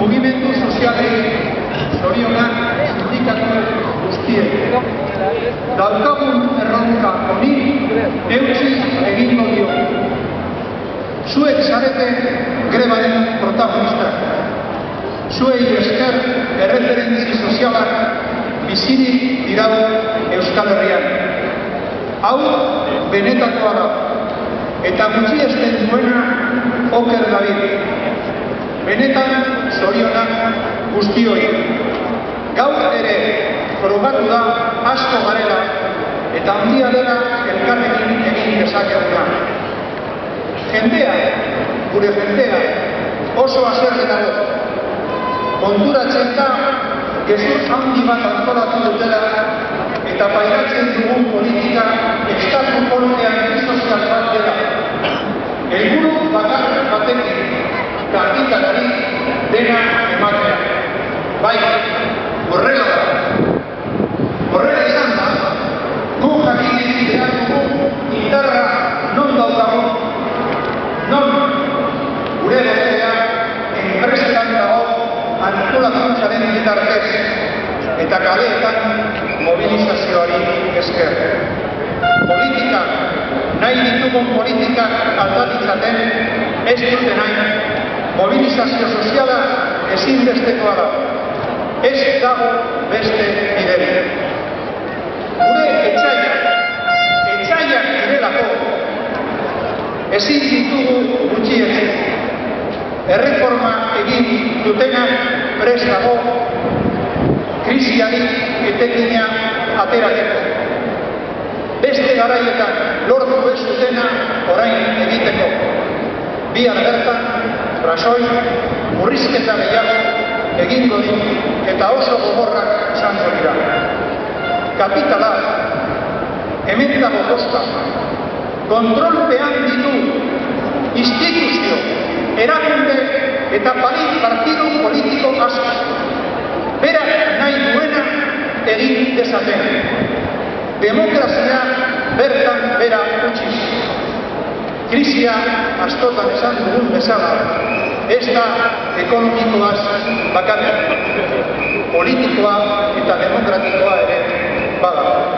mugimendu sozialei, zorionak sindikatu guztiei. Daukagun erronka honi eutsi egingo dio. Zuek zarete grebaren protagonistak. Zuei esker erreferentzi sozialak bizirik dirau Euskal Herrian. Hau benetakoa da, eta gutxiesten duena oker dabil. Benetan zorionak guztioi. Gaur ere frogatu da asko garela eta handia dela elkarrekin egin dezakeguna. Jendea, gure jendea, oso haserre dago. Konturatzen da gezur handi bat antolatu dutela eta pairatzen dugun politika estatu kolpean sozial bat dela. Helburu bakar batekin kapitalari dena ematea. Bai, horrela da. Horrela izan da, gu jakin behar dugu indarra non daukagu. Non, gure boterea enpresetan dago antolakuntzaren bitartez eta kaleetan mobilizazioari esker. Politika, nahi ditugun politikak aldatitzaten ez dute nahi. Mobilizazio soziala ezinbestekoa da. Ez dago beste biderik. Gure etxaiak direlako ezin ditugu gutxietsi. Erreforma egin dutenak prest dago krisiari etekina ateratzeko. Beste garaietan lortu ez dutena orain egiteko. Bihar bertan, Rajoy, murrizketa gehiago egingo ditu eta oso gogorrak izango dira. Kapitala, hemen dago kosta, kontrolpean ditu instituzio, erakunde eta partidu politiko asko. Berak nahi duena egin dezaten. Demokrazia bertan bera utziz. Krisia askotan esan dugun bezala, ez da ekonomikoaz bakarrik, politikoa eta demokratikoa ere bada.